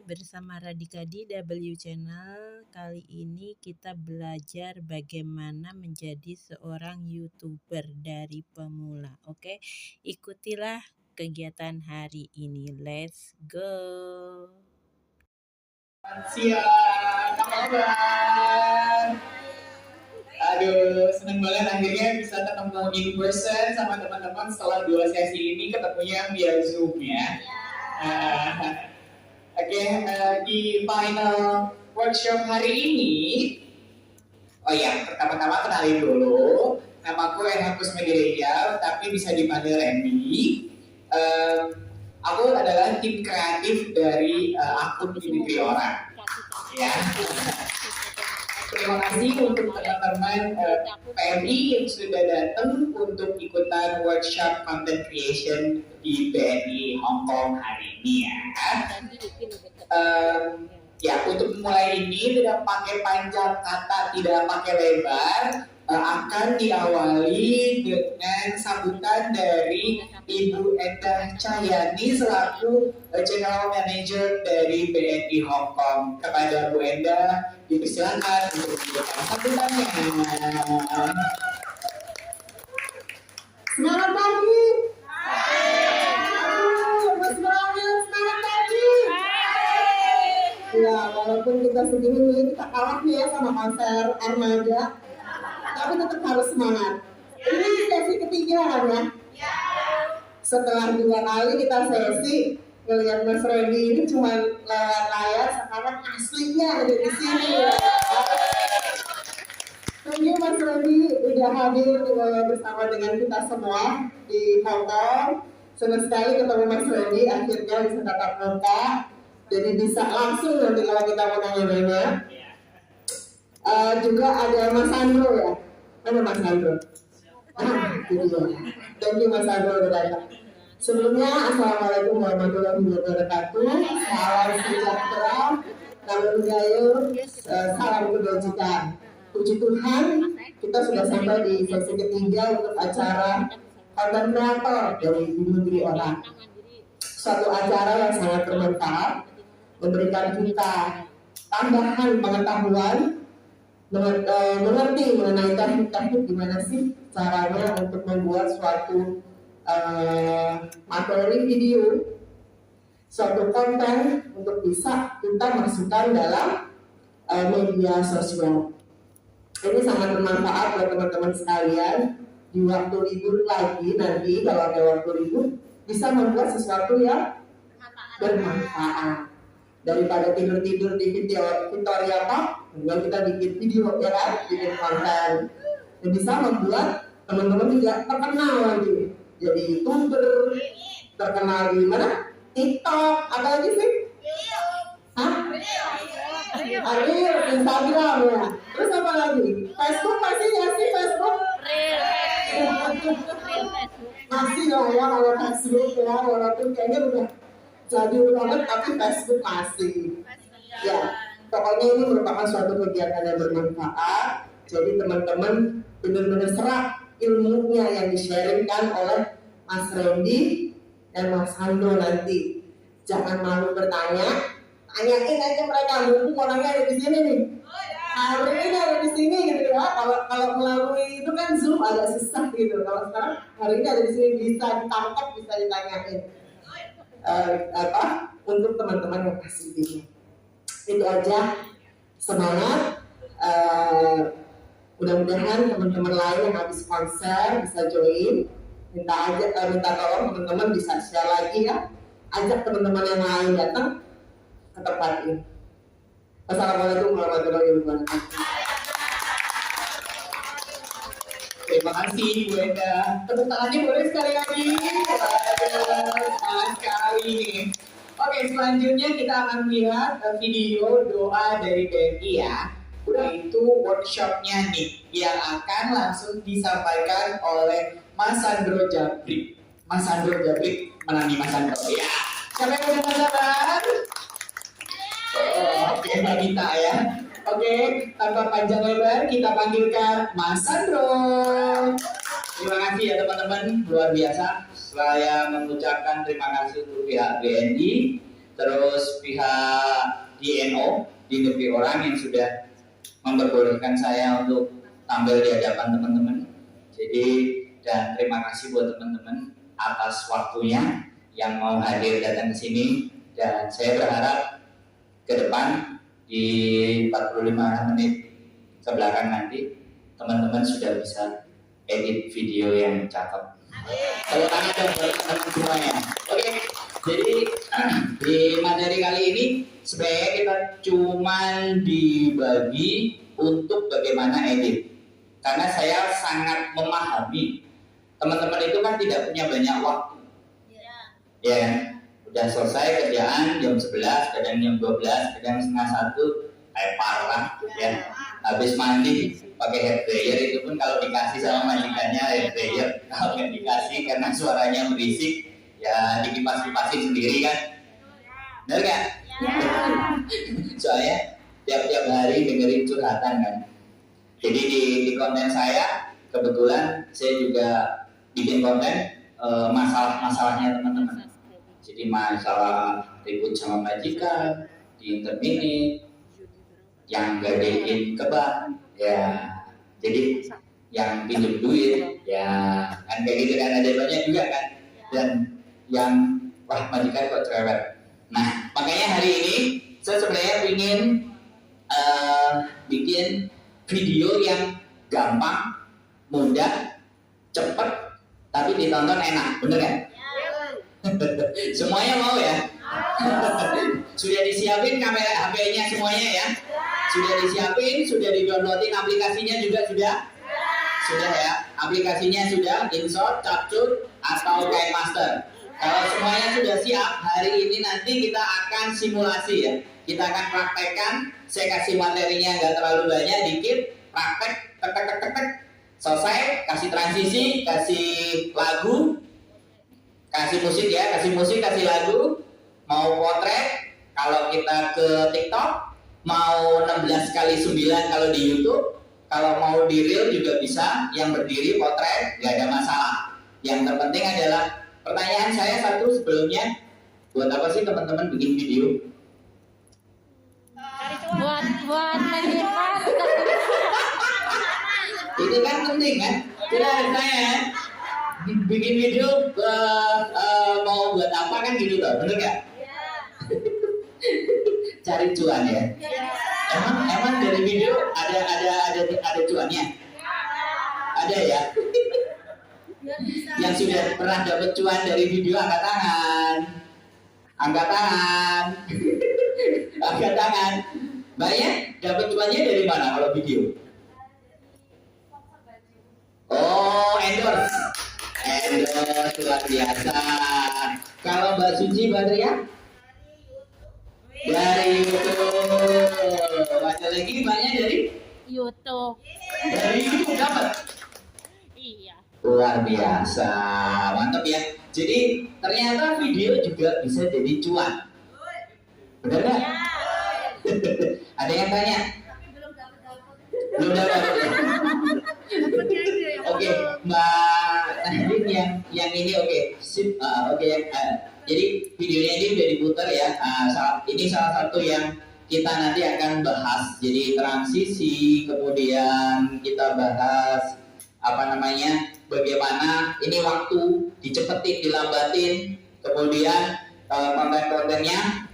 bersama Radika di W Channel. Kali ini kita belajar bagaimana menjadi seorang YouTuber dari pemula. Oke, ikutilah kegiatan hari ini. Let's go. Siap, apa kabar? Aduh, seneng banget akhirnya bisa ketemu in person sama teman-teman setelah 2 sesi ini ketemunya via Zoom ya. Di final workshop hari ini, oh ya, pertama-tama kenalin dulu. Namaku Enhar Kusmedireja, tapi bisa dipanggil Randy. Aku adalah tim kreatif dari akun Dimitri Orang. Ya. Terima kasih untuk teman-teman PMI yang sudah datang untuk ikutan workshop content creation di BNI Hong Kong hari ini ya. Untuk mulai ini tidak pakai panjang kata, tidak pakai lebar, akan diawali dengan sambutan dari Ibu Endah Cahyani selaku General Manager dari BNI Hong Kong. Kepada Bu Endah, dipersilakan untuk memberikan sambutannya. Semangat pagi. Semangat pagi. Ya, walaupun kita segini nih, kita kalah nih ya sama konser Armada, tapi tetap harus semangat. Ini sesi ketiga kan ya? Setelah 2 kali kita sesi, ngelihat Mas Randy ini cuma lewat layar, sekarang aslinya ada di sini ya. Thank you Mas Randy udah hadir bersama dengan kita semua di Hong Kong. Senang sekali ketemu Mas Randy, akhirnya bisa tatap muka. Jadi bisa langsung nanti kalau kita mau nanya-nanya. Juga ada Mas Sandro ya. Mana Mas Sandro? Thank you Mas Sandro udah datang. Sebelumnya, Assalamualaikum warahmatullahi wabarakatuh. Salam sejahtera, salam budaya, salam kebajikan. Puji Tuhan, kita sudah sampai di sesi ketiga untuk acara konten kreator dari Dimitri Orang. Suatu acara yang sangat bermanfaat, memberikan kita tambahan pengetahuan, mengerti mengenai teknik gimana sih caranya untuk membuat suatu materi video, suatu konten untuk bisa kita masukkan dalam media sosial. Ini sangat bermanfaat buat teman-teman sekalian. Di waktu libur lagi nanti, kalau ada waktu libur, bisa membuat sesuatu yang bermanfaat. Daripada tidur-tidur di Victoria Park, kemudian kita bikin video ya kan, bikin konten. Dan bisa membuat teman-teman juga terkenal lagi. Jadi YouTuber, terkenal di mana? TikTok, apa lagi sih? Reel, Instagram ya. Terus apa lagi? Facebook masih nggak sih Facebook? Masih dong ya kalau Facebook ya, walaupun kayaknya udah jadi banget, tapi Facebook masih. Ya, pokoknya ini merupakan suatu kegiatan yang bermanfaat. Jadi teman-teman benar-benar serap ilmunya yang di-sharingkan oleh Mas Randy dan Mas Sandro nanti. Jangan malu bertanya, tanyain aja mereka, mumpung orangnya ada di sini nih. Hari ini ada di sini gitu ya. Kalau melalui itu kan Zoom agak susah gitu. Kalau sekarang hari ini ada di sini, bisa ditangkap, bisa ditanyain. Untuk teman-teman yang kasih ini. Itu aja, semangat. Mudah-mudahan teman-teman lain yang habis konser bisa join. Minta tolong teman-teman bisa share lagi ya. Ajak teman-teman yang lain datang ke tempat ini. Assalamualaikum warahmatullahi wabarakatuh. Terima kasih Bu Endah. Tepuk tangannya boleh sekali lagi. Semangat sekali nih. Oke, selanjutnya kita akan melihat video doa dari BNI ya. Itu workshopnya nih yang akan langsung disampaikan oleh Mas Sandro Jabrik. Mas Sandro Jabrik, mana nih Mas Sandro? Ya, siapa yang udah sabar? Oke, Mbak Gita ya. Oke, tanpa panjang lebar kita panggilkan Mas Sandro. Terima kasih ya teman-teman, luar biasa. Saya mengucapkan terima kasih untuk pihak BNI, terus pihak di negeri orang yang sudah memperbolehkan saya untuk tampil di hadapan teman-teman. Jadi dan terima kasih buat teman-teman atas waktunya yang mau hadir datang ke sini, dan saya berharap ke depan di 45 menit ke belakang nanti teman-teman sudah bisa edit video yang cakep. Tepuk tangan dong buat teman-teman semuanya. Oke, jadi di materi kali ini sebenarnya kita cuman dibagi untuk bagaimana edit. Karena saya sangat memahami teman-teman itu kan tidak punya banyak waktu. Ya kan? Udah selesai kerjaan jam 11, kadang jam 12, kadang setengah 1, parah ya. Habis mandi pakai hair dryer, itu pun kalau dikasih sama majikannya hair dryer, kalau nggak dikasih karena suaranya berisik ya dikipas-kipasin sendiri kan. Benar nggak? Soalnya tiap-tiap hari dengerin curhatan kan. Jadi di konten saya kebetulan saya juga bikin konten masalah-masalahnya teman-teman. Jadi masalah ribut sama majikan di interminit, yang gadein ke bank, ya. Jadi yang pinjam duit, ya kan kayak gitu kan, ada banyak juga kan. Dan yang wah majikan kok cerewet. Nah makanya hari ini saya sebenarnya ingin bikin video yang gampang, mudah, cepet, tapi ditonton enak, bener kan? Semuanya mau ya? Sudah disiapin kamera HP-nya semuanya ya? Sudah disiapin, sudah di-downloadin aplikasinya juga sudah? Sudah ya? Aplikasinya sudah, InShot, Capcut, atau KineMaster. Kalau semuanya sudah siap, hari ini nanti kita akan simulasi ya. Kita akan praktekkan, saya kasih materinya nggak terlalu banyak, dikit, praktek, tek, selesai, kasih transisi, kasih lagu, kasih musik ya, kasih lagu, mau potret, kalau kita ke TikTok, mau 16x9 kalau di YouTube, kalau mau di reel juga bisa, yang berdiri potret, nggak ada masalah. Yang terpenting adalah, pertanyaan saya satu sebelumnya, buat apa sih teman-teman bikin video? Buat menyimpan. Ini kan penting kan? Kita harus tanya, bikin video mau buat apa kan gitu loh, bener gak? Cari cuan ya. Emang dari video ada cuannya? Ada ya. Yang sudah pernah dapat cuan dari video angkat tangan. Angkat tangan. Banyak dapat cuannya dari mana kalau video? Oh, endorse luar biasa. Kalau Mbak Suci Badria? Dari YouTube. Ada lagi banyak dari YouTube. Dari YouTube dapat. Iya. Luar biasa, mantap ya. Jadi ternyata video juga bisa jadi cuan. Benar nggak? Ada yang tanya? Belum dapat. Oke, Mbak Nahdin yang ini oke. Sip. Oke. Jadi videonya ini udah diputar ya. Ini salah satu yang kita nanti akan bahas. Jadi transisi, kemudian kita bahas bagaimana ini waktu dicepetin, dilambatin, kemudian konten-kontennya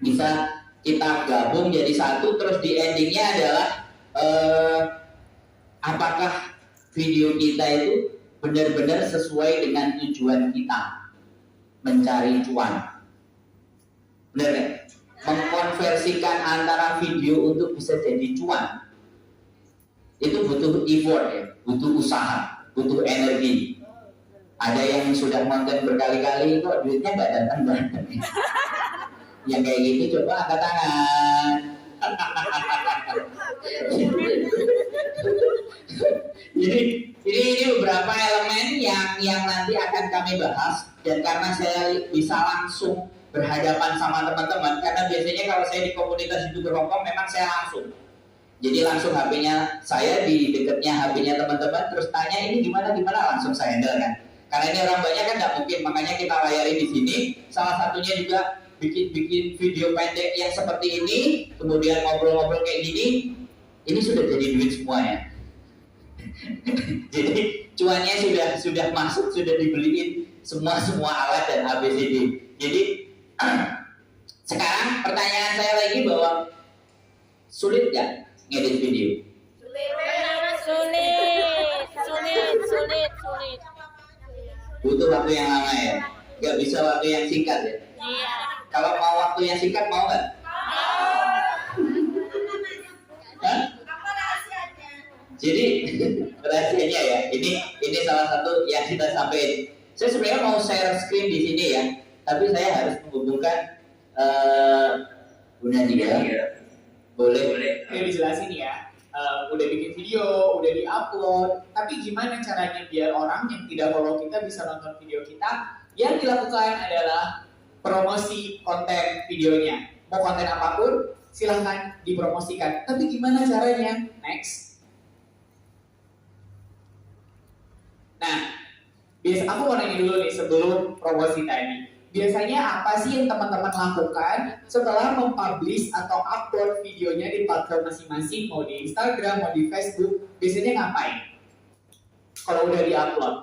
bisa kita gabung jadi satu, terus di endingnya adalah apakah video kita itu benar-benar sesuai dengan tujuan kita mencari cuan, benar kan? Mengkonversikan antara video untuk bisa jadi cuan itu butuh effort ya, butuh usaha, butuh energi. Ada yang sudah nonton berkali-kali kok duitnya nggak datang. Yang kayak gini coba angkat tangan. Jadi ini beberapa elemen yang nanti akan kami bahas, dan karena saya bisa langsung berhadapan sama teman-teman, karena biasanya kalau saya di komunitas YouTuber Hongkong memang saya langsung. Jadi langsung HP-nya saya di dekatnya HP-nya teman-teman, terus tanya ini gimana langsung saya handle kan. Karena ini orang banyak kan nggak mungkin, makanya kita layari di sini. Salah satunya juga bikin video pendek yang seperti ini, kemudian ngobrol-ngobrol kayak gini, ini sudah jadi duit semua ya. Jadi cuannya sudah masuk, sudah dibeliin semua alat dan ABCD. Jadi sekarang pertanyaan saya lagi bahwa sulit nggak ngedit video? Sulit. Butuh waktu yang lama ya, nggak bisa waktu yang singkat ya. Iya. Kalau mau waktu yang singkat mau nggak? Hah? Jadi rahasianya ya, ini salah satu yang kita sampaikan. Saya sebenarnya mau share screen di sini ya, tapi saya harus menghubungkan Bu Nadia. Boleh. Oke, dijelasin ya. Udah bikin video, udah di-upload, tapi gimana caranya biar orang yang tidak follow kita bisa nonton video kita? Yang dilakukan adalah promosi konten videonya. Mau konten apapun, silahkan dipromosikan. Tapi gimana caranya? Next. Nah, aku mau nanya dulu nih sebelum promosi tadi. Biasanya apa sih yang teman-teman lakukan setelah mempublish atau upload videonya di platform masing-masing, mau di Instagram, mau di Facebook, biasanya ngapain? Kalau udah di-upload?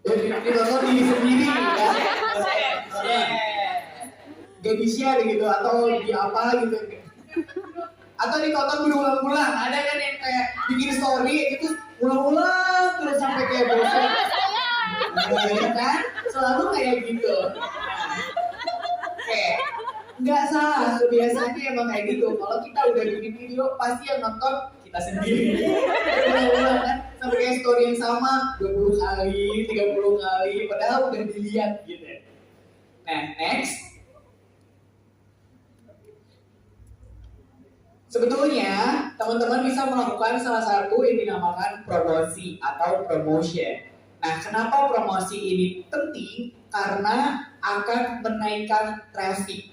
Ditonton diri sendiri ya? Gak di-share gitu, atau di apa gitu. Atau ditonton berulang-ulang, ada kan yang kayak bikin story itu ulang-ulang terus sampai kayak bosan. Ya kan? Selalu kayak gitu. Oke, nggak salah. Biasanya emang kayak gitu. Kalau kita udah bikin video, pasti yang nonton kita sendiri. Ulang-ulang kan? Sampai kayak story yang sama 20 kali, 30 kali, padahal udah dilihat gitu. Nah, next. Sebetulnya teman-teman bisa melakukan salah satu yang dinamakan promosi atau promotion. Nah, kenapa promosi ini penting? Karena akan menaikkan traffic.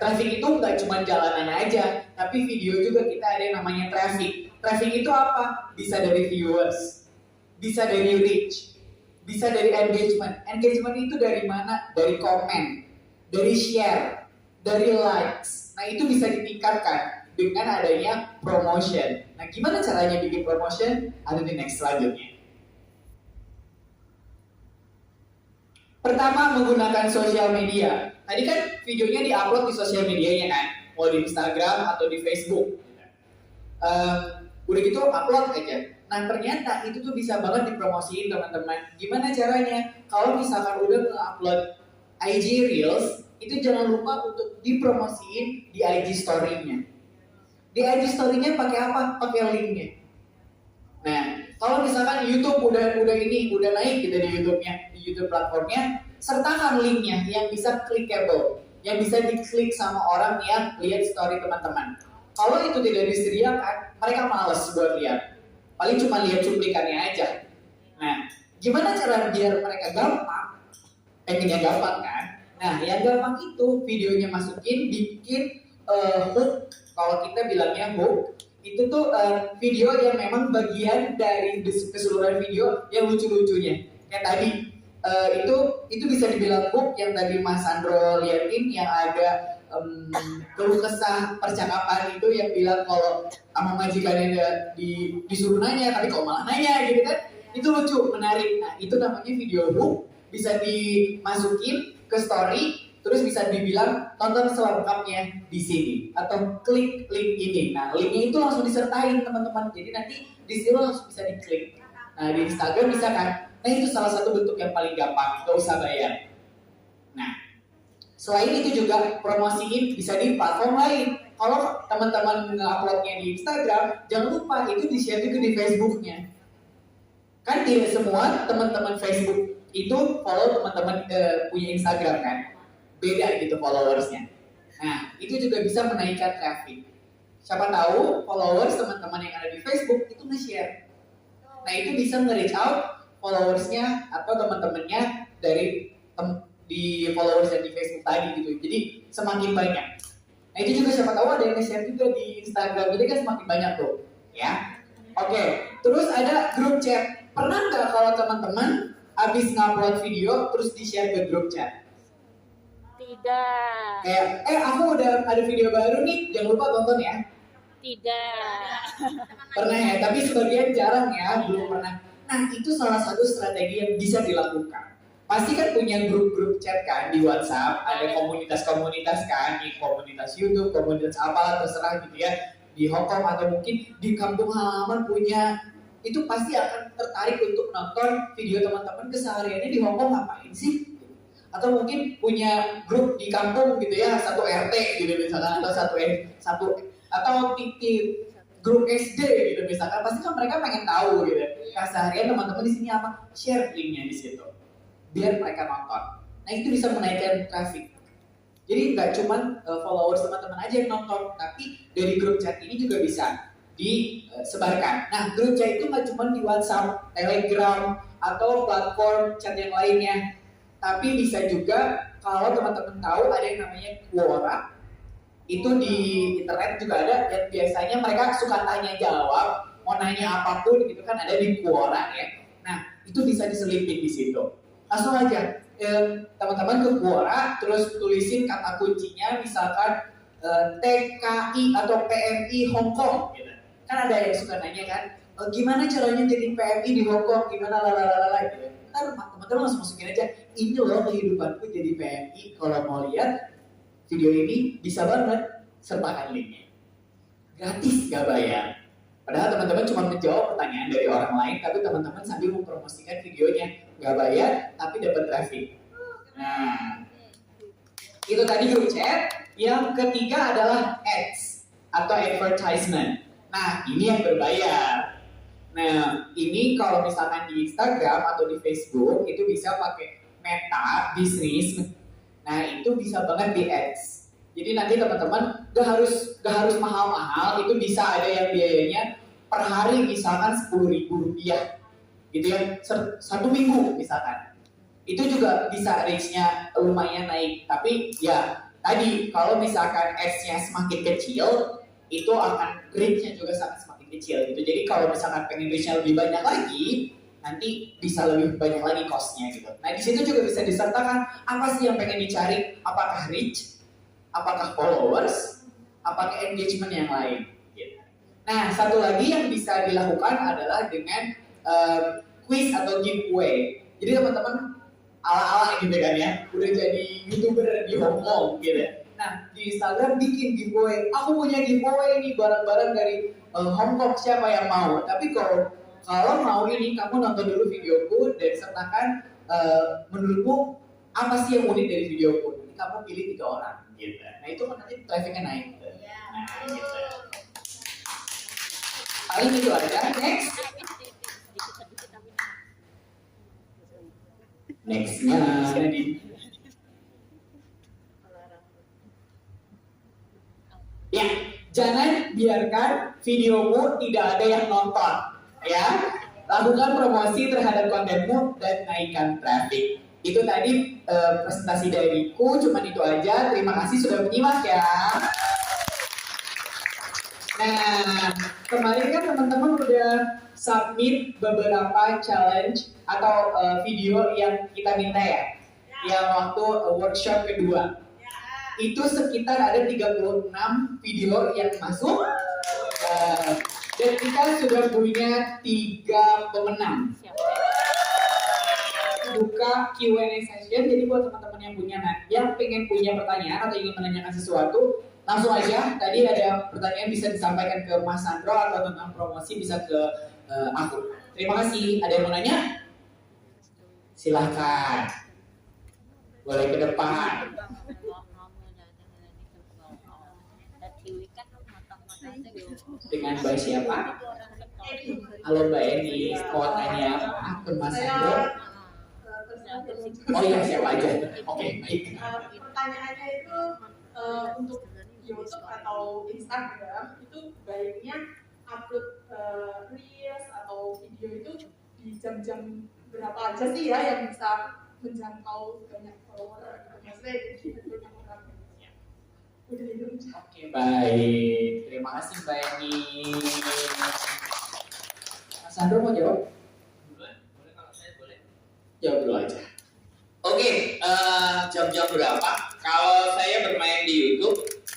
Traffic itu nggak cuma jalanan aja, tapi video juga kita ada yang namanya traffic. Traffic itu apa? Bisa dari viewers, bisa dari reach, bisa dari engagement. Engagement itu dari mana? Dari komen, dari share, dari likes. Nah, itu bisa ditingkatkan dengan adanya promotion. Nah, gimana caranya bikin promotion? Ada di next selanjutnya. Pertama, menggunakan sosial media. Tadi kan videonya di-upload di sosial medianya kan, mau di Instagram atau di Facebook. Udah gitu upload aja. Nah, ternyata itu tuh bisa banget dipromosiin teman-teman. Gimana caranya? Kalau misalkan udah nge-upload IG Reels, itu jangan lupa untuk dipromosiin di IG Story-nya. Di IG Story-nya pakai apa? Pakai linknya. Nah, kalau misalkan YouTube udah naik gitu di YouTube-nya, di YouTube platformnya, sertakan linknya yang bisa clickable, yang bisa diklik sama orang yang lihat story teman-teman. Kalau itu tidak disediakan, mereka males buat lihat. Paling cuma lihat cuplikannya aja. Nah, gimana cara biar mereka gampang? Pengennya gampang kan? Nah, yang gampang itu videonya masukin, bikin hook. Kalau kita bilangnya hook, itu tuh video yang memang bagian dari keseluruhan video yang lucu-lucunya. Kayak tadi, itu bisa dibilang hook yang tadi Mas Sandro liatin yang ada keluh kesah percakapan itu yang bilang kalau sama majikannya disuruh nanya, tapi kok malah nanya gitu kan. Itu lucu, menarik. Nah, itu namanya video hook, bisa dimasukin ke story. Terus bisa dibilang tonton selengkapnya di sini atau klik link ini. Nah, linknya itu langsung disertain teman-teman. Jadi nanti di sini langsung bisa diklik. Nah, di Instagram bisa kan? Nah, itu salah satu bentuk yang paling gampang, nggak usah bayar. Nah, selain itu juga promosiin bisa di platform lain. Kalau teman-teman nge-uploadnya di Instagram, jangan lupa itu di-share juga di Facebooknya. Kan tidak semua teman-teman Facebook itu follow teman-teman punya Instagram kan? Beda gitu followersnya. Nah, itu juga bisa menaikkan traffic. Siapa tahu followers teman-teman yang ada di Facebook itu nge-share. Nah, itu bisa nge-reach out followersnya atau teman-temannya dari di followers yang di Facebook tadi gitu. Jadi semakin banyak. Nah, itu juga siapa tahu ada yang nge-share juga di Instagram. Jadi kan semakin banyak tuh, ya. Oke, terus ada grup chat. Pernah nggak kalau teman-teman abis ngupload video terus di-share ke grup chat? Tidak. Kayak, aku udah ada video baru nih, jangan lupa tonton ya. Tidak. Pernah ya, tapi sebagian jarang ya, belum pernah. Nah, itu salah satu strategi yang bisa dilakukan. Pasti kan punya grup-grup chat kan di WhatsApp, ada komunitas-komunitas kan, di komunitas YouTube, komunitas apalah terserah gitu ya, di Hongkong atau mungkin di kampung halaman punya, itu pasti akan tertarik untuk nonton video teman-teman kesehariannya di Hongkong ngapain sih? Atau mungkin punya grup di kampung gitu ya, satu RT gitu misalkan, atau satu atau grup SD gitu misalkan, pasti kan mereka pengen tahu gitu keseharian teman-teman di sini apa, share linknya di situ biar mereka nonton. Nah itu bisa menaikkan traffic. Jadi nggak cuma followers teman-teman aja yang nonton, tapi dari grup chat ini juga bisa disebarkan. Nah grup chat itu nggak cuma di WhatsApp, Telegram atau platform chat yang lainnya, tapi bisa juga kalau teman-teman tahu ada yang namanya Quora. Itu di internet juga ada, dan biasanya mereka suka tanya jawab, mau nanya apapun gitu kan, ada di Quora ya. Nah itu bisa diselipin di situ. Langsung aja teman-teman ke Quora, terus tulisin kata kuncinya misalkan TKI atau PMI Hongkong gitu. Kan ada yang suka nanya kan, gimana caranya jadi PMI di Hongkong, gimana lalalala gitu. Ntar teman-teman langsung masukin aja, ini loh kehidupanku jadi PMI, kalau mau lihat video ini bisa banget, sertakan linknya. Gratis, gak bayar. Padahal teman-teman cuma menjawab pertanyaan dari orang lain, tapi teman-teman sambil mempromosikan videonya. Gak bayar, tapi dapat traffic. Nah, itu tadi grup chat. Yang ketiga adalah ads atau advertisement. Nah, ini yang berbayar. Nah, ini kalau misalkan di Instagram atau di Facebook, itu bisa pakai Meta Business. Nah, itu bisa banget di ads. Jadi nanti teman-teman gak harus mahal-mahal, itu bisa ada yang biayanya per hari misalkan Rp10.000 gitu ya, satu minggu misalkan. Itu juga bisa reach-nya lumayan naik, tapi ya tadi kalau misalkan ads-nya semakin kecil, itu akan reach-nya juga sangat semakin kecil gitu. Jadi kalau misalkan pengen reach-nya lebih banyak lagi, nanti bisa lebih banyak lagi cost-nya gitu. Nah di situ juga bisa disertakan apa sih yang pengen dicari, apakah reach, apakah followers, apakah engagement yang lain gitu. Nah satu lagi yang bisa dilakukan adalah dengan quiz atau giveaway. Jadi teman-teman ala-ala gitu kan ya, udah jadi YouTuber di Hongkong gitu. Nah di Instagram bikin giveaway, aku punya giveaway nih barang-barang dari Hongkong, siapa yang mau. Tapi kalau mau ini kamu nonton dulu videoku dan sertakan menurutmu apa sih yang unik dari videoku. Ini kamu pilih 3 orang gitu. Nah itu kan nanti trafficnya naik gitu. Nah gitu. Paling itu aja. Nextnya Nadine. Ya, jangan biarkan videomu tidak ada yang nonton. Ya, lakukan promosi terhadap kontenmu dan naikkan traffic. Itu tadi presentasi dariku, cuman itu aja. Terima kasih sudah menyimak ya. Nah, kemarin kan teman-teman udah submit beberapa challenge atau video yang kita minta ya, yang waktu workshop kedua. Itu sekitar ada 36 video yang masuk. Dan kita sudah punya 3 pemenang. Buka Q&A session, jadi buat teman-teman yang pengen punya pertanyaan atau ingin menanyakan sesuatu, langsung aja. Tadi ada pertanyaan bisa disampaikan ke Mas Sandro atau tentang promosi bisa ke aku. Terima kasih. Ada yang mau nanya? Silahkan. Boleh ke depan. Dengan Mbak siapa? Halo Mbak Eni, mau tanya apa ke Mas Sandro? Oh iya, siapa aja? Oke, baik. Pertanyaannya itu untuk YouTube atau Instagram itu baiknya upload reels atau video itu di jam-jam berapa aja sih ya yang bisa menjangkau banyak follower gitu. Maksudnya di banyak orang. Udah itu. Oke, baik. Terima kasih Mbak Eni. Mas Sandro mau jawab? Boleh kalau saya boleh. Jawab jam-jam berapa? Kalau saya bermain di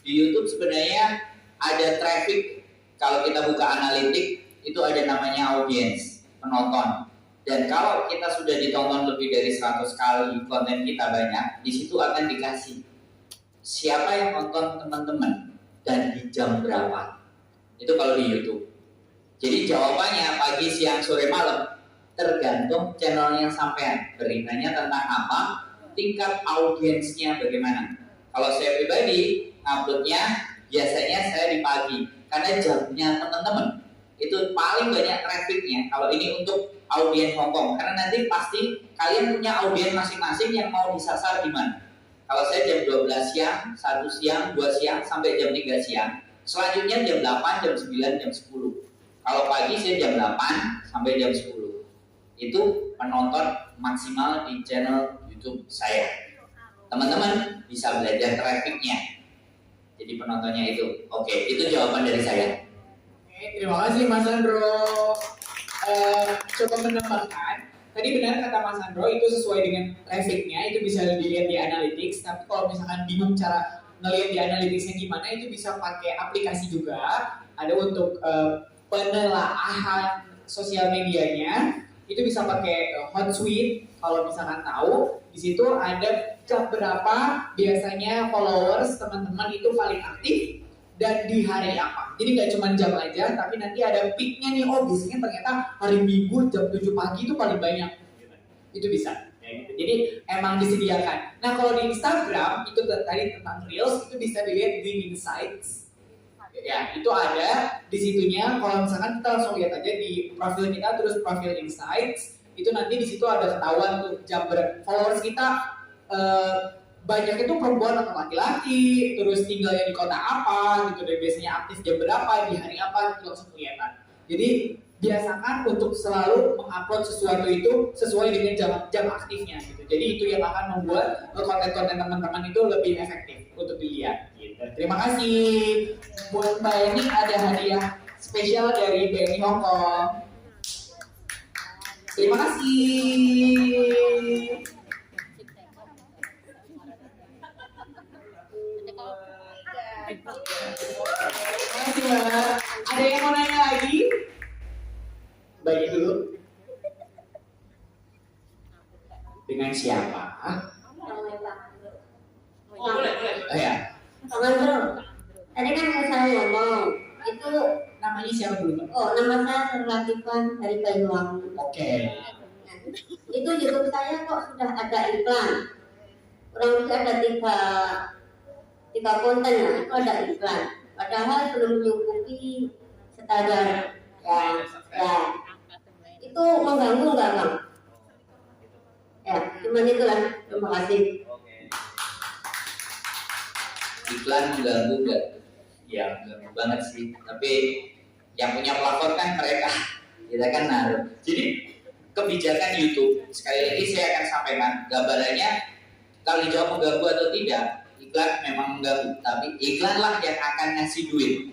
YouTube sebenarnya ada traffic. Kalau kita buka analitik, itu ada namanya audiens, penonton. Dan kalau kita sudah ditonton lebih dari 100 kali, konten kita banyak, di situ akan dikasih siapa yang nonton teman-teman dan di jam berapa. Itu kalau di YouTube. Jadi jawabannya pagi, siang, sore, malam tergantung channelnya sampean. Beritanya tentang apa, tingkat audiensnya bagaimana. Kalau saya pribadi, uploadnya biasanya saya di pagi, karena jamnya teman-teman itu paling banyak trafficnya. Kalau ini untuk audiens Hongkong, karena nanti pasti kalian punya audiens masing-masing yang mau disasar di mana. Kalau saya jam 12 siang, 1 siang, 2 siang, sampai jam 3 siang. Selanjutnya jam 8, jam 9, jam 10. Kalau pagi saya jam 8 sampai jam 10. Itu penonton maksimal di channel YouTube saya. Teman-teman bisa belajar trafficnya. Jadi penontonnya itu. Oke, itu jawaban dari saya. Oke, terima kasih Mas Sandro. Coba menambahkan, tadi benar kata Mas Sandro itu sesuai dengan trafficnya, itu bisa dilihat di analytics. Tapi kalau misalkan bingung cara ngelihat di analyticsnya gimana, itu bisa pakai aplikasi juga. Ada untuk penelaahan sosial medianya, itu bisa pakai Hotsuite. Kalau misalkan tahu, di situ ada jam berapa biasanya followers teman-teman itu paling aktif dan di hari apa. Jadi nggak cuma jam aja, tapi nanti ada peaknya nih. Oh, biasanya ternyata hari Minggu jam 7 pagi itu paling banyak. Itu bisa. Jadi emang disediakan. Nah, kalau di Instagram itu tadi tentang Reels, itu bisa dilihat di Insights. Ya, itu ada di situnya. Kalau misalkan kita langsung lihat aja di profil kita, terus profil Insights, itu nanti di situ ada ketahuan tuh jam followers kita banyak itu perempuan atau laki-laki, terus tinggalnya di kota apa gitu, dan biasanya aktif jam berapa, di hari apa, itu langsung kelihatan. Jadi biasakan untuk selalu mengupload sesuatu itu sesuai dengan jam aktifnya gitu. Jadi itu yang akan membuat konten-konten teman-teman itu lebih efektif untuk dilihat gitu. Terima kasih. Buat Mbak Eni ada hadiah spesial dari BNI Hongkong. Terima kasih. Terima kasih Mbak. Ada yang mau nanya lagi? Bagi dulu. Dengan siapa? Oh, boleh. Ya. Pak Mandro, tadi kan yang saya ngomong itu Namanya siapa dulu Mbak? oh nama saya Serlatifan dari Banyuwangi. Oke. Nah, itu YouTube saya kok sudah ada iklan. Kurang lebih ada tiga konten lah, itu ada iklan. Padahal belum mencukupi standar. Ya. Itu mengganggu nggak Bang? Ya, cuman itulah. Terima kasih. Iklan mengganggu nggak? Ya, mengganggu banget sih. Tapi yang punya platform kan mereka, kita kan naruh. Jadi kebijakan YouTube, sekali lagi saya akan sampaikan gambarannya. Kalau dijawab mengganggu atau tidak, iklan memang mengganggu. Tapi iklanlah yang akan ngasih duit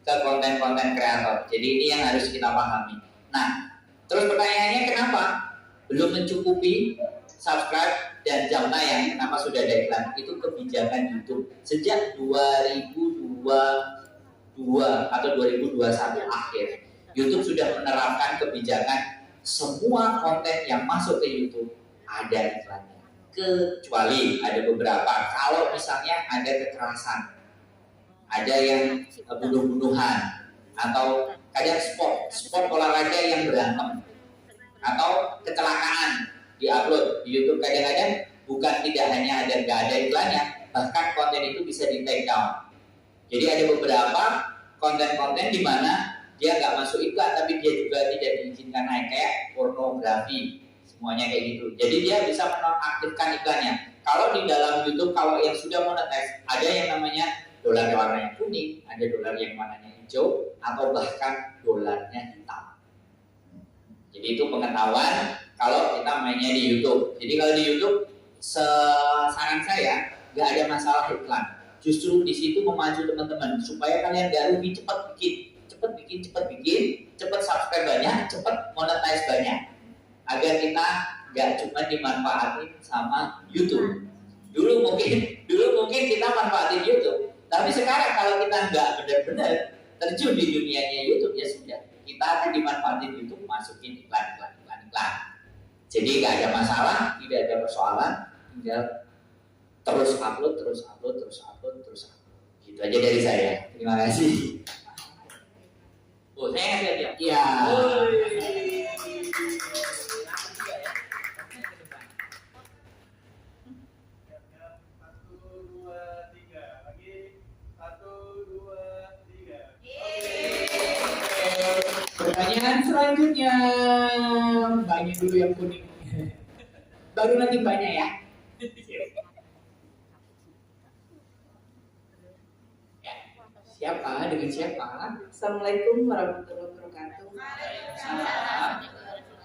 ke konten-konten kreator. Jadi ini yang harus kita pahami. Nah, terus pertanyaannya kenapa belum mencukupi subscribe dan jam tayang? Kenapa sudah ada iklan? Itu kebijakan YouTube sejak 2022 atau 2021 akhir. YouTube sudah menerapkan kebijakan semua konten yang masuk ke YouTube ada iklannya. Kecuali ada beberapa, kalau misalnya ada kekerasan, ada yang bunuh-bunuhan, atau kadang sport olahraga yang berantem, atau kecelakaan diupload di YouTube. Kadang-kadang bukan tidak hanya nggak ada iklannya, bahkan konten itu bisa di take down. Jadi ada beberapa konten-konten di mana dia nggak masuk iklan, tapi dia juga tidak diizinkan naik, kayak pornografi, semuanya kayak gitu. Jadi dia bisa menonaktifkan iklannya. Kalau di dalam YouTube, kalau yang sudah monetize, ada yang namanya dolar yang warnanya kuning, ada dolar yang warnanya hijau, atau bahkan dolarnya hitam. Jadi itu pengetahuan kalau kita mainnya di YouTube. Jadi kalau di YouTube, saran saya nggak ada masalah iklan. Justru di situ memacu teman-teman supaya kalian nggak rugi, cepat bikin, cepat subscribe banyak, cepat monetize banyak, agar kita nggak cuma dimanfaatin sama YouTube. Dulu mungkin kita manfaatin YouTube, tapi sekarang kalau kita nggak benar-benar terjun di dunianya YouTube, ya sudah, kita akan dimanfaatin YouTube, masukin iklan. Jadi nggak ada masalah, tidak ada persoalan, tinggal terus upload. Gitu aja dari saya. Terima kasih. Oh, saya ngasih hadiah. Iya. Pertanyaan selanjutnya, mbaknya dulu yang kuning. Baru nanti mbaknya ya. Siapa? Dengan siapa? Assalamualaikum warahmatullahi wabarakatuh.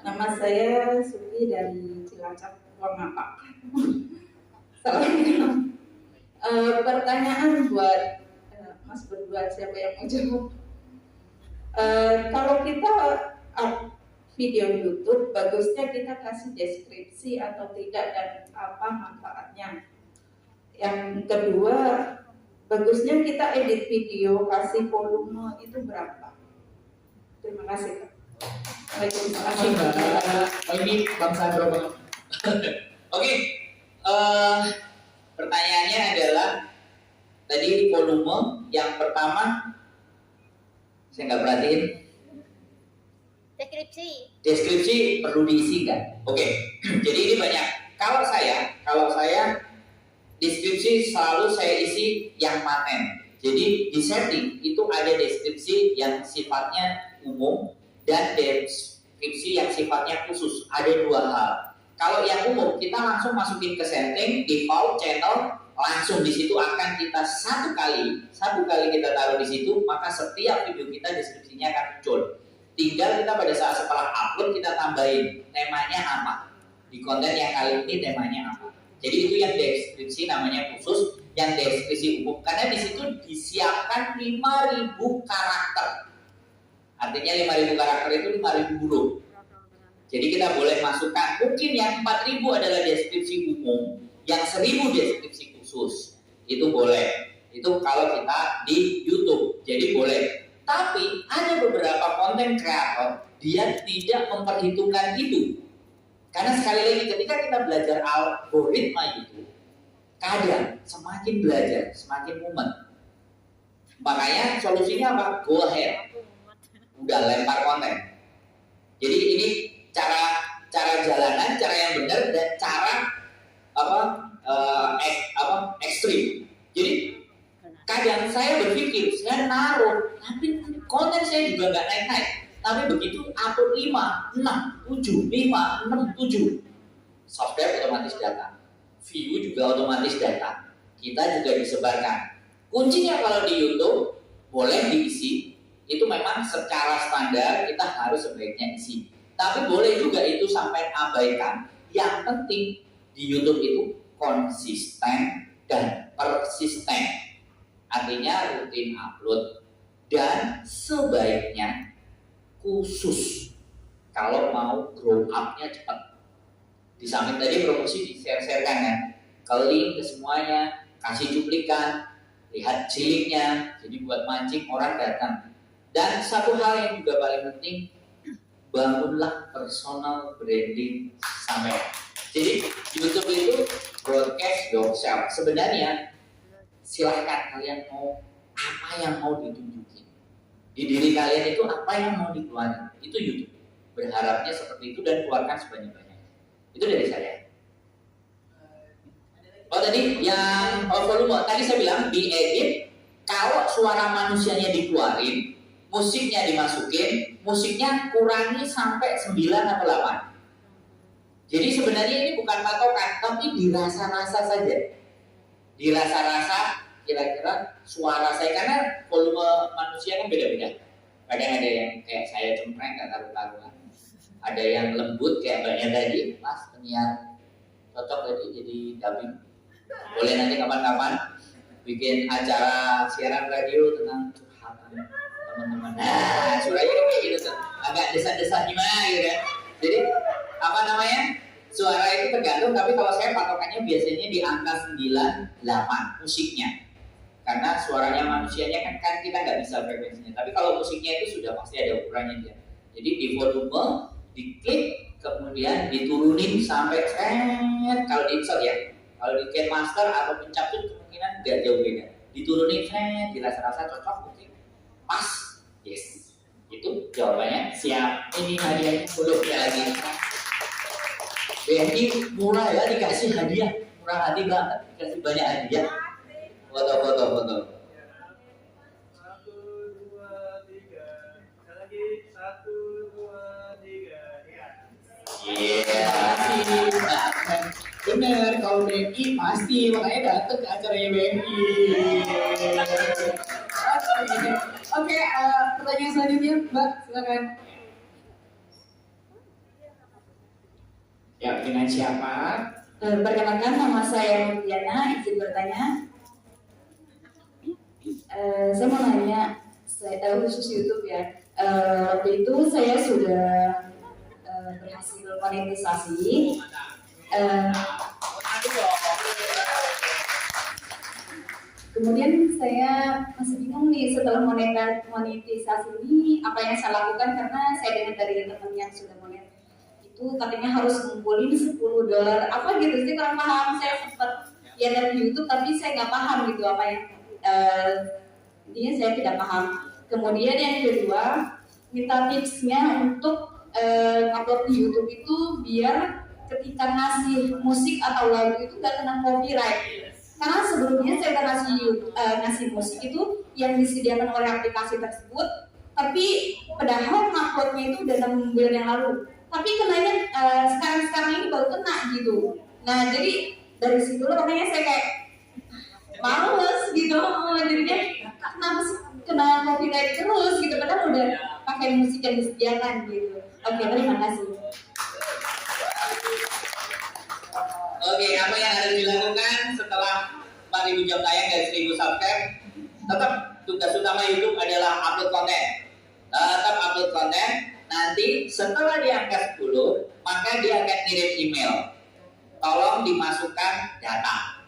Nama saya Suti dari Cilacap, Wamapa. Pertanyaan buat Mas berdua, siapa yang mau jawab? Kalau kita video YouTube, bagusnya kita kasih deskripsi atau tidak dan apa manfaatnya. Yang kedua, bagusnya kita edit video, kasih volume itu berapa? Terima kasih, Kak. Terima kasih, Mbak. Oh, ini Bang Sandro banget. Oke, pertanyaannya adalah tadi volume yang pertama saya nggak perhatiin. Deskripsi perlu diisi kan? Oke, jadi ini banyak. Kalau saya deskripsi selalu saya isi yang paten. Jadi di setting itu ada deskripsi yang sifatnya umum dan deskripsi yang sifatnya khusus. Ada dua hal. Kalau yang umum kita langsung masukin ke setting, default channel, langsung di situ akan kita satu kali kita taruh di situ, maka setiap video kita deskripsinya akan muncul. Tinggal kita pada saat setelah upload kita tambahin temanya apa. Di konten yang kali ini temanya apa. Jadi itu yang deskripsi namanya khusus, yang deskripsi umum. Karena di situ disiapkan 5.000 karakter. Artinya 5.000 karakter itu 5.000 huruf. Jadi kita boleh masukkan, mungkin yang 4.000 adalah deskripsi umum, yang 1.000 deskripsi khusus. Itu boleh. Itu kalau kita di YouTube. Jadi boleh. Tapi ada beberapa konten kreator dia tidak memperhitungkan itu. Karena sekali lagi ketika kita belajar algoritma YouTube, kadang semakin belajar semakin mumet. Makanya solusinya apa? Go ahead. Udah lempar konten. Jadi ini cara jalanan, cara yang benar dan cara ekstrim. Jadi kadang saya berpikir saya naruh, tapi konten saya juga nggak naik-naik. Tapi begitu upload 5, 6, 7, 5, 6, 7, software otomatis datang, view juga otomatis datang, kita juga disebarkan. Kuncinya kalau di YouTube boleh diisi, itu memang secara standar kita harus sebaiknya isi. Tapi boleh juga itu sampai abaikan. Yang penting di YouTube itu konsisten dan persisten. Artinya rutin upload dan sebaiknya khusus kalau mau grow up-nya cepat. Di samping tadi promosi di-share-sharekan kan, ke link ke semuanya, kasih cuplikan, lihat ciliknya, jadi buat mancing orang datang. Dan satu hal yang juga paling penting, bangunlah personal branding sampai. Jadi YouTube itu broadcast yourself. Sebenarnya silahkan kalian mau apa yang mau ditunjukin di diri kalian, itu apa yang mau dikeluarkan, itu YouTube. Berharapnya seperti itu dan keluarkan sebanyak-banyaknya. Itu dari saya. Oh tadi yang volume, tadi saya bilang diedit. Kalau suara manusianya dikeluarin, musiknya dimasukin, musiknya kurangi sampai 9 atau 8. Jadi sebenarnya ini bukan patokan, tapi dirasa-rasa saja. Dirasa-rasa kira-kira suara saya, karena volume manusia kan beda-beda. Kadang ada yang kayak saya cempreng gak taruh-taruhan, ada yang lembut kayak mbaknya tadi, Mas penyiar cocok tadi jadi dubbing. Boleh nanti kapan-kapan bikin acara siaran radio tentang curhatan teman-teman. Nah, suaranya kayak gitu tuh, agak desa-desa gimana gitu ya. Jadi apa namanya, Suara itu tergantung, tapi kalau saya patokannya biasanya di angka 98 musiknya. Karena suaranya manusianya kan kita nggak bisa frekuensinya. Tapi kalau musiknya itu sudah pasti ada ukurannya dia. Jadi di volume, diklik, kemudian diturunin sampai kalau di ya. Kalau di Ken Master atau pencapcut kemungkinan nggak jauh beda. Diturunin dirasa-rasa cocok, oke, pas, yes. Itu jawabannya siap. Ini hadiahnya belum lagi. BNI murah ya, dikasih hadiah, murah hati banget, dikasih banyak hadiah. Foto. 1, 2, 3. Sekali lagi 1, 2, 3. Ya. Iya. Bener, kalau BNI pasti, makanya datang ke acaranya BNI. Oke, pertanyaan selanjutnya, Mbak, silakan. Ya, dengan siapa? Perkenalkan, nama saya Diana, izin bertanya. Saya mau nanya, khusus YouTube ya. Waktu itu saya sudah berhasil monetisasi. Kemudian saya masih bingung nih setelah monetisasi ini apa yang saya lakukan, karena saya dengar dari teman yang sudah monetisasi itu katanya harus ngumpulin $10 apa gitu sih, kurang paham. Saya sempat ya dari YouTube tapi saya nggak paham gitu apa yang intinya saya tidak paham. Kemudian yang kedua, minta tipsnya untuk upload di YouTube itu biar ketika ngasih musik atau lagu itu nggak kena copyright. Karena sebelumnya saya udah ngasih musik itu yang disediakan oleh aplikasi tersebut, tapi padahal uploadnya itu udah 6 bulan yang lalu. Tapi kenanya sekarang ini baru kena gitu. Nah jadi dari situ makanya saya kayak males gitu. Jadinya kenapa sih kena copyright terus gitu, padahal udah pakai musik yang disediakan gitu. Oke, terima kasih. Oke, apa yang harus dilakukan setelah 4.000 jam tayang dari 1.000 subscribe? Tetap tugas utama YouTube adalah upload konten. Tetap upload konten. Nanti setelah di angka 10, maka dia akan kirim email. Tolong dimasukkan data.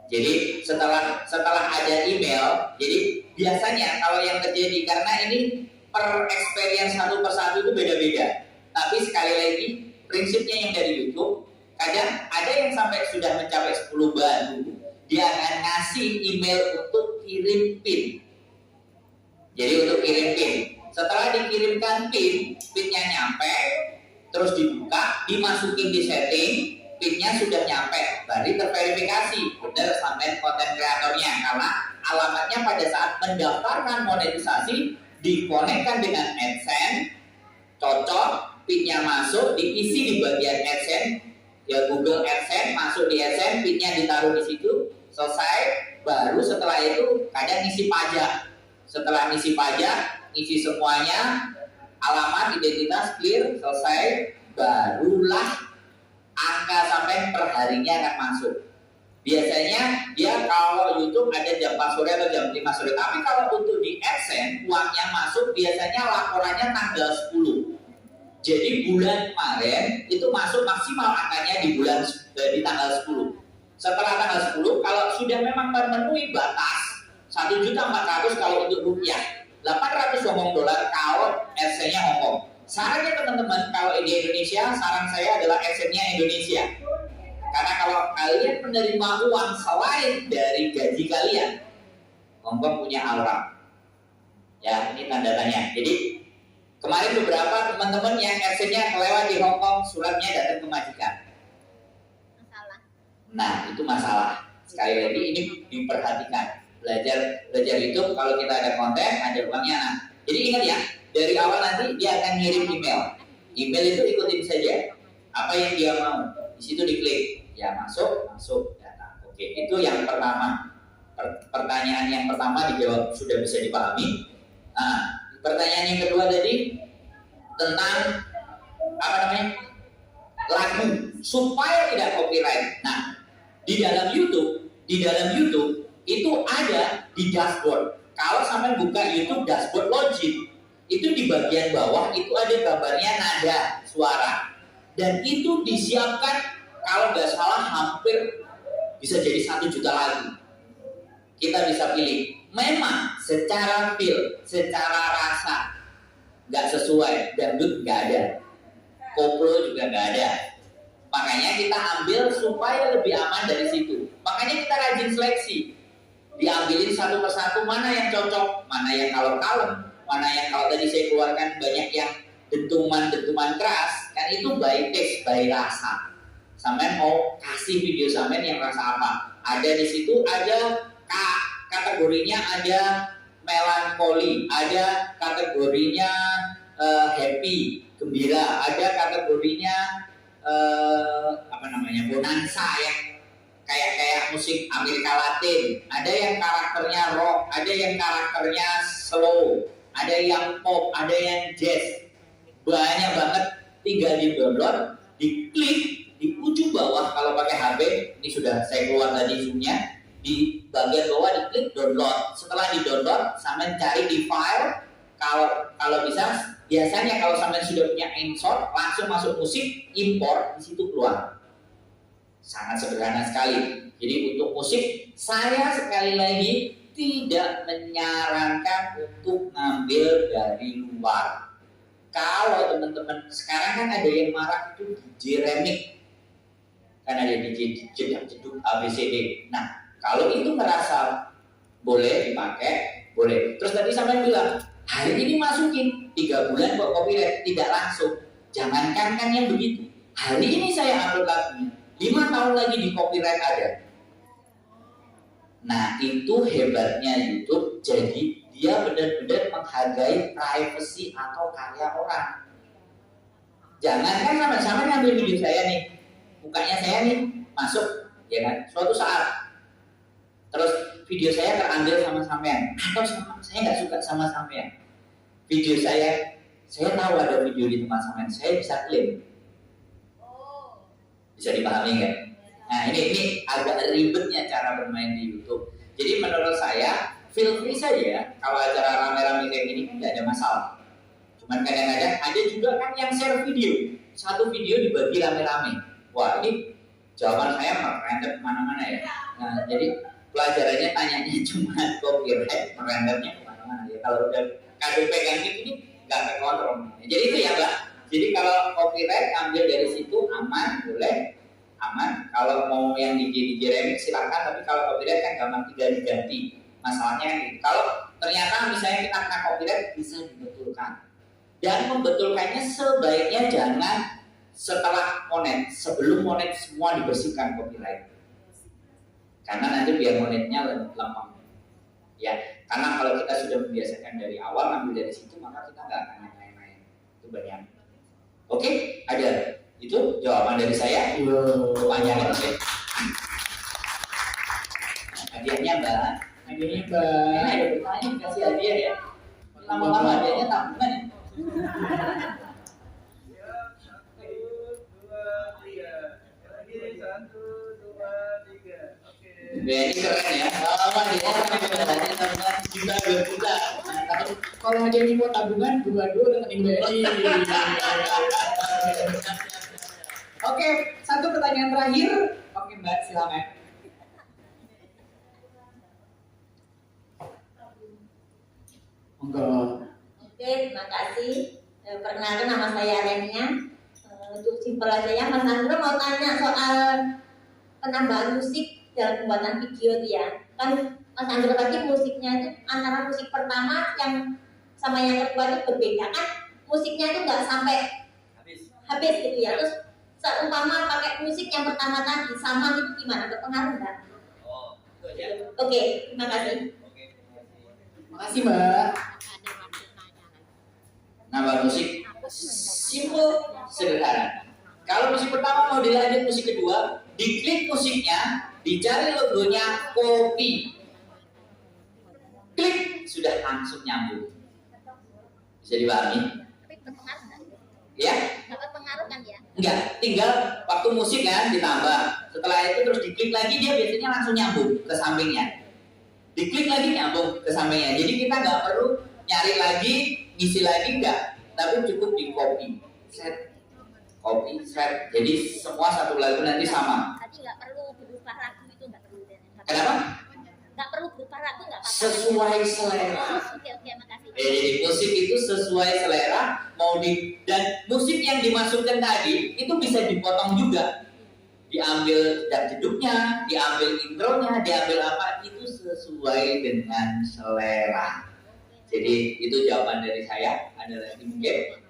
Jadi setelah ada email, jadi biasanya kalau yang terjadi, karena ini per experience satu persatu itu beda-beda. Tapi sekali lagi prinsipnya yang dari YouTube, kadang ada yang sampai sudah mencapai 10 baru, dia akan ngasih email untuk kirim PIN. Jadi untuk kirim PIN. Setelah dikirimkan PIN-nya nyampe, terus dibuka, dimasukin di setting, PIN-nya sudah nyampe, baru terverifikasi benar sampai konten kreatornya, karena alamatnya pada saat mendaftarkan monetisasi dikonekkan dengan AdSense, cocok, PIN-nya masuk, diisi di bagian AdSense, ya Google AdSense, masuk di AdSense, PIN-nya ditaruh di situ, selesai, baru setelah itu kadang ngisi pajak. Setelah ngisi pajak, ngisi semuanya, alamat, identitas clear, selesai, barulah angka sampai per harinya akan masuk. Biasanya dia kalau YouTube ada jam 4 sore atau jam 5 sore, tapi kalau untuk di AdSense uangnya masuk biasanya laporannya tanggal 10. Jadi bulan kemarin itu masuk maksimal angkanya di tanggal 10. Setelah tanggal 10 kalau sudah memang memenuhi batas 1.400.000 kalau untuk rupiah, 800 Hongkong dolar kalau AdSense-nya Hongkong. Sarannya teman-teman, kalau di Indonesia, saran saya adalah AdSense-nya Indonesia. Karena kalau kalian menerima uang selain dari gaji kalian, Hongkong punya aura. Ya, ini tanda tanya. Jadi kemarin beberapa teman-teman yang AdSense-nya kelewat di Hongkong, suratnya datang ke majikan. Masalah. Nah, itu masalah. Sekali lagi ini diperhatikan. Belajar YouTube, kalau kita ada konten, ada uangnya. Nah, jadi ingat ya, dari awal nanti dia akan ngirim email. Email itu ikutin saja apa yang dia mau. Di situ diklik, ya masuk data. Oke, itu yang pertama. Pertanyaan yang pertama dijawab, sudah bisa dipahami. Nah, pertanyaan yang kedua tadi tentang lagu supaya tidak copyright. Nah, di dalam YouTube itu ada di dashboard. Kalau sampai buka YouTube dashboard Logic, itu di bagian bawah itu ada gambarnya nada suara. Dan itu disiapkan kalau nggak salah hampir bisa jadi 1 juta lagu. Kita bisa pilih. Memang secara feel, secara rasa nggak sesuai, dangdut nggak ada, koplo juga nggak ada. Makanya kita ambil supaya lebih aman dari situ. Makanya kita rajin seleksi. Diambilin satu persatu mana yang cocok, mana yang kalem-kalem, mana yang kalau tadi saya keluarkan banyak yang dentuman-dentuman keras, kan itu by taste, by rasa. Sampean mau kasih video sampean yang rasa apa? Ada di situ, ada kategorinya, ada melankoli, ada kategorinya happy, gembira, ada kategorinya bonanza yang kayak musik Amerika Latin, ada yang karakternya rock, ada yang karakternya slow, ada yang pop, ada yang jazz, banyak banget. Tinggal di download, diklik di ujung bawah kalau pakai HP, ini sudah saya keluar tadi zoomnya, di bagian bawah diklik download. Setelah di download, sampai cari di file. Kalau bisa, biasanya kalau sampai sudah punya Einshot, langsung masuk musik, import, di situ keluar. Sangat sederhana sekali. Jadi untuk musik, saya sekali lagi tidak menyarankan untuk ngambil dari luar. Kalau teman-teman sekarang kan ada yang marak itu DJ remix, kan ada DJ jeduk ABCD. Nah, kalau itu merasa boleh dipakai, boleh. Terus tadi sampai bilang, hari ini masukin 3 bulan buat copyright, tidak langsung. Jangankan kan yang begitu. Hari ini saya upload lagunya, 5 tahun lagi di copyright ada. Nah, itu hebatnya YouTube. Jadi dia benar-benar menghargai privacy atau karya orang. Jangankan sama-sama ngambil video saya nih, mukanya saya nih masuk, ya kan? Suatu saat terus video saya terambil sama sampean, atau saya nggak suka sama sampean, video saya tahu ada video di tempat sampean, saya bisa klaim. Bisa dipahami nggak? Nah ini agak ribetnya cara bermain di YouTube. Jadi menurut saya feel free saja kalau acara rame-rame kayak gini nggak ada masalah. Cuman kadang-kadang ada juga kan yang share video, satu video dibagi rame-rame. Wah ini jawaban saya merendam kemana-mana ya. Nah jadi pelajarannya tanyanya cuma copyright, merendernya kemana-mana ya. Kalau udah kado pegang ini nggak terkontrol. Jadi itu ya Mbak. Jadi kalau copyright ambil dari situ aman, boleh, aman. Kalau mau yang DJ remix silakan, tapi kalau copyright kan gampang tinggal diganti. Masalahnya kalau ternyata misalnya kita kena copyright bisa dibetulkan. Dan membetulkannya sebaiknya jangan setelah monet, sebelum monet semua dibersihkan copyright. Karena nanti biar monetnya lempeng. Ya, karena kalau kita sudah membiasakan dari awal ambil dari situ, maka kita nggak akan main-main. Itu banyak. Oke, ada. Itu jawaban dari saya. Pertanyaan oke. Hadiahnya Mbak. Hadiahnya Mbak. Ini ada pertanyaan kasih hadiah ya. Lama-lama hadiahnya tabungan ya. 1, 2, 3. Oke. Ini keren ya. Lama hadiahnya tabungan juta 2 juta. Kalau hadiahnya mau tabungan, dua-dua rekening BRI. Oke, satu pertanyaan terakhir. Oke Mbak, silakan. Monggo. Oke, terima kasih. Perkenalkan nama saya Renia. Untuk simpel aja ya, Mas Andro mau tanya soal penambahan musik dalam pembuatan video itu ya. Kan Mas Andro tadi musiknya itu antara musik pertama yang sama yang kedua itu berbeda kan? Musiknya itu nggak sampai habis gitu ya. Terus seumpama pakai musik yang pertama tadi sama itu gimana? Berpengaruh nggak? Oke, terima kasih. Makasih Mbak. Nambah musik simple, sederhana. Kalau musik pertama mau dilanjut musik kedua, diklik musiknya, dicari logonya copy, klik sudah langsung nyambung. Bisa dipahami? Tapi berpengaruh nggak? Ya? Nggak berpengaruh kan ya? Enggak, tinggal waktu musik kan ditambah. Setelah itu terus diklik lagi dia biasanya langsung nyambung ke sampingnya. Diklik lagi nyambung ke sampingnya. Jadi kita nggak perlu nyari lagi, ngisi lagi enggak, tapi cukup di copy. Set copy set. Jadi semua satu lagu nanti sama. Tapi nggak perlu berupa lagu itu, nggak perlu. Kenapa? Nggak perlu berupa lagu, nggak apa-apa. Sesuai selera. Oke, makasih. Jadi musik itu sesuai selera, dan musik yang dimasukkan tadi itu bisa dipotong juga. Diambil jeduknya, diambil intronya, diambil apa, itu sesuai dengan selera. Jadi itu jawaban dari saya. Ada lagi mungkin?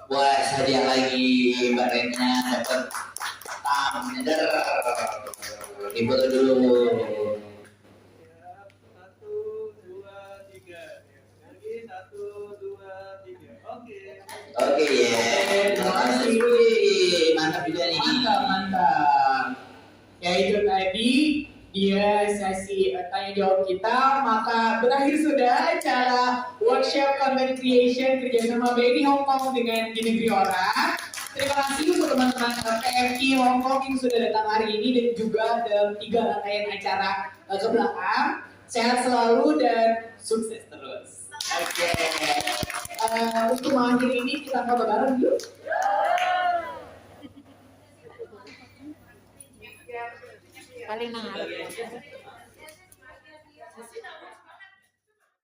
Buat hadiah lagi Mbak Rena dapat tumbler. Difoto dulu. Siap. 1, 2, 3. Lagi 1, 2, 3. Oke. Oke ya. Terima kasih. Wih, mantap juga nih. Mantap. Ya itu tadi dia sesi tanya jawab kita, maka berakhir sudah acara workshop content creation kerjasama BNI Hong Kong dengan di negeri orang. Terima kasih untuk teman-teman PMI Hong Kong yang sudah datang hari ini dan juga dalam 3 rangkaian acara ke belakang. Sehat selalu dan sukses terus. Oke. Untuk mengakhiri ini kita foto bareng yuk. Paling mahal.